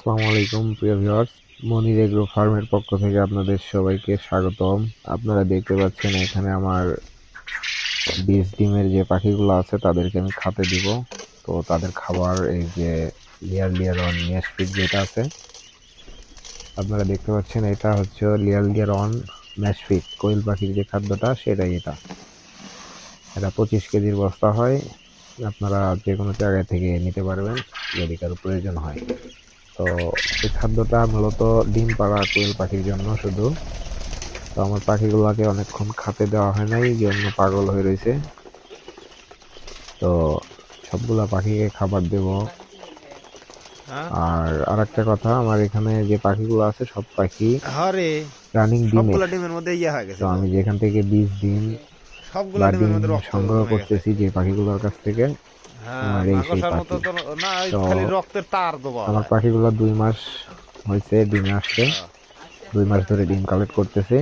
আসসালামু আলাইকুম প্রিয় ভিউয়ার্স, মনির এগ্রো ফার্মের পক্ষ থেকে আপনাদের সবাইকে স্বাগতম। আপনারা দেখতে পাচ্ছেন এখানে আমার বীজ ডিমের যে পাখিগুলো আছে তাদেরকে আমি খেতে দিব। তো তাদের খাবার এই যে লেয়ার অন ম্যাশ ফিড যেটা আছে আপনারা দেখতে পাচ্ছেন, এটা হচ্ছে লেয়ার অন ম্যাশ ফিড। কোয়েল পাখির যে খাদ্যটা সেটাই এটা 25 কেজির বস্তা হয়। আপনারা যে কোনো জায়গা থেকে নিতে পারবেন যদি কারো প্রয়োজন হয়। তো এই খাদ্যটা মূলত ডিম পাড়া কোয়েল পাখির জন্য শুধু। তো আমার পাখিগুলোকে অনেকক্ষণ খেতে দেওয়া হয় নাই, এই জন্য পাগল হয়ে রয়েছে। তো সবগুলা পাখিকে খাবার দেব। আর আরেকটা কথা, আমার এখানে যে পাখিগুলো আছে সব পাখি আরে রানিং ডিমের। সবগুলা ডিমের মধ্যে হয়ে গেছে তো তো। আমি যেখান থেকে বীজ ডিম সবগুলা বা ডিমের ডিম মধ্যে রক্ত সংগ্রহ জমে গেছে। করতেছি যে পাখিগুলোর কাছ থেকে, হ্যাঁ, আমার এই সেই মাকড়সার মতো পাখি। তো না, ওই তো খালি রক্তের তার তো পাওয়া আমার যায়। পাখিগুলো 2 মাস হয়েছে ডিমে আসছে, হ্যাঁ। 2 মাস ধরে ডিম কালেক্ট করতেছে।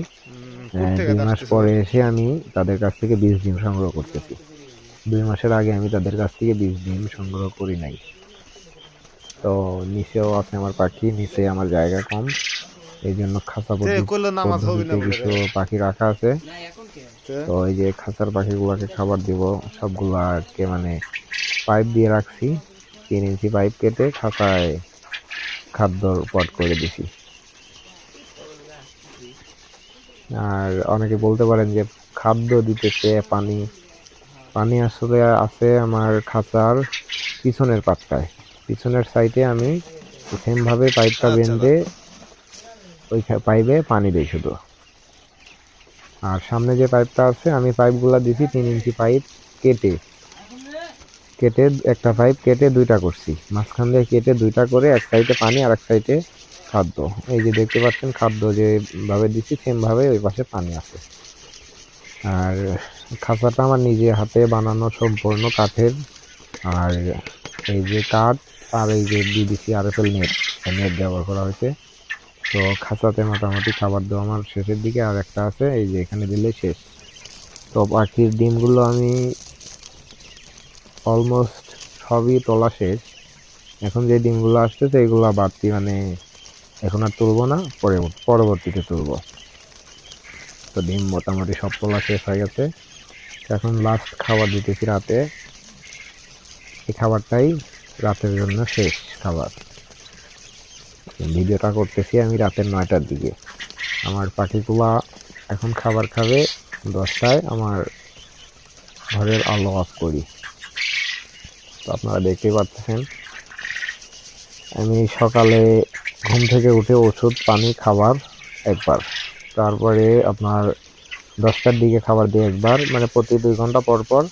কোত্থেকে 2 মাস আসতেছিল? পরে এসে আমি তাদের কাছ থেকে বীজ ডিম সংগ্রহ করতেছি। 2 মাসের আগে আমি তাদের কাছ থেকে বীজ ডিম সংগ্রহ করি নাই। তো নিচেও আছে আমার পাখি, নিচে আমার জায়গা কম, এই জন্য খাঁচা তে কইলো নামাজ হবি না পদ্ধতিতে বলে কিছু রে। পাখি রাখা আছে। তে? তো এই যে খাঁচার পাখিগুলোকে খাবার দিব, সবগুলাকে মানে পাইপ দিয়ে রাখছি, 3 ইঞ্চি পাইপ কেটে খাঁচায় খাদ্য পট করে দিছি। আর অনেকে বলতে পারেন যে খাদ্য দিতেছে পানি, পানি আসলে আছে আমার খাঁচার পিছনের পাটটায়, পিছনের সাইডে আমি সেম ভাবে পাইপটা আচ্ছা বেঁধে ওই পাইপে পানি দেই শুধু। আর সামনে যে পাইপটা আছে আমি পাইপগুলা দিছি 3 ইঞ্চি পাইপ কেটে কেটে একটা পাইপ কেটে দুইটা করছি, মাঝখান দিয়ে কেটে দুইটা করে এক সাইডে পানি আর এক সাইডে খাদ্য। এই যে দেখতে পাচ্ছেন খাদ্য যেভাবে দিছি সেম ভাবে ওই পাশে পানি আছে। আর খাঁচাটা আমার নিজে হাতে বানানো, সম্পূর্ণ কাঠের। আর এই যে কাঠ আর এই যে বিবিসি আরএফএল নেট, নেট ব্যবহার করা হয়েছে। তো খাঁচাতে মোটামুটি খাবার দেওয়া আমার শেষের দিকে, আর একটা আছে এই যে এখানে দিলে শেষ। তো পাখির ডিমগুলো আমি অলমোস্ট সবই তোলা শেষ। এখন যে ডিমগুলো আসতেছে এগুলো বাড়তি, মানে এখন আর তুলবো না, পরবর্তীতে তুলবো। তো ডিম মোটামুটি সব তোলা শেষ হয়ে গেছে। এখন লাস্ট খাবার দিতেছি রাতে, এই খাবারটাই রাতের জন্য শেষ খাবার। ভিডিওটা করতেছি আমি রাতের 9টার দিকে। আমার পাখিগুলা এখন খাবার খাবে 10টায়, আমার ঘরের আলো অফ করি। তো আপনারা দেখতেই পাচ্ছেন আমি সকালে ঘুম থেকে উঠে ওষুধ পানি খাবার একবার, তারপরে আপনার 10টার দিকে খাবার দিই একবার, মানে প্রতি 2 ঘন্টা পর পর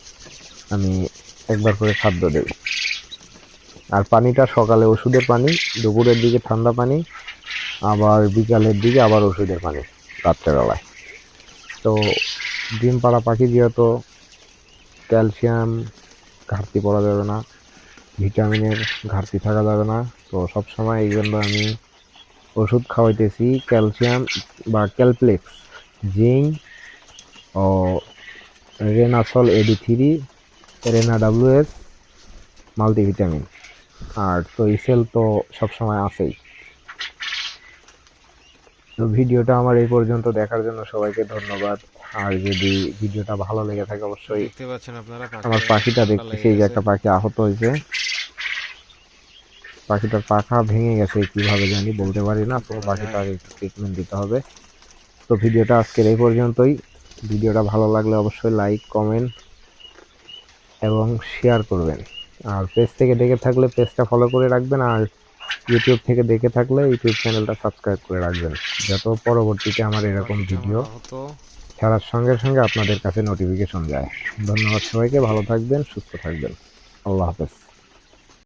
আমি একবার করে খাদ্য দেই। আর পানিটা সকালে ওষুধের পানি, দুপুরের দিকে ঠান্ডা পানি, আবার বিকালের দিকে আবার ওষুধের পানি রাত্রেবেলায়। তো ডিম পাড়া পাখি যেহেতু ক্যালসিয়াম ঘাটতি পড়া যাবে না, ভিটামিনের ঘাটতি থাকা যাবে না। তো সবসময় এই জন্য আমি ওষুধ খাওয়াইতেছি ক্যালসিয়াম বা ক্যালপ্লেক্স, জিঙ্ক ও রেনাসল AD3, রেনা WS মাল্টিভিটামিন। আর তো ইসেল তো সবসময় আছেই। তো ভিডিওটা আমার এই পর্যন্ত দেখার জন্য সবাইকে ধন্যবাদ। আর যদি ভিডিওটা ভালো লেগে থাকে অবশ্যই, দেখতে পাচ্ছেন আপনারা আমার পাখিটার পাখিটা ঠান্ডা দেখতেছি লেগে এই যে গেছে। একটা পাখি আহত হয়েছে, পাখিটার পাখা ভেঙে গেছে কিভাবে জানি, বলতে পারি না। কি তো করা যায়? পাখিটার একটু ট্রিটমেন্ট দিতে হবে। তো ভিডিওটা আজকের এই পর্যন্তই। ভিডিওটা ভালো লাগলে অবশ্যই লাইক, কমেন্ট এবং শেয়ার করবেন। আর পেজ থেকে দেখে থাকলে পেজটা ফলো করে রাখবেন, আর ইউটিউব থেকে দেখে থাকলে ইউটিউব চ্যানেলটা সাবস্ক্রাইব করে রাখবেন, যাতে পরবর্তীতে আমার এরকম পাখিটা ভিডিও আমার আহত। ছাড়ার সঙ্গে সঙ্গে আপনাদের কাছে নোটিফিকেশন যায়। ধন্যবাদ সবাইকে, ভালো থাকবেন, সুস্থ থাকবেন। আল্লাহ হাফেজ।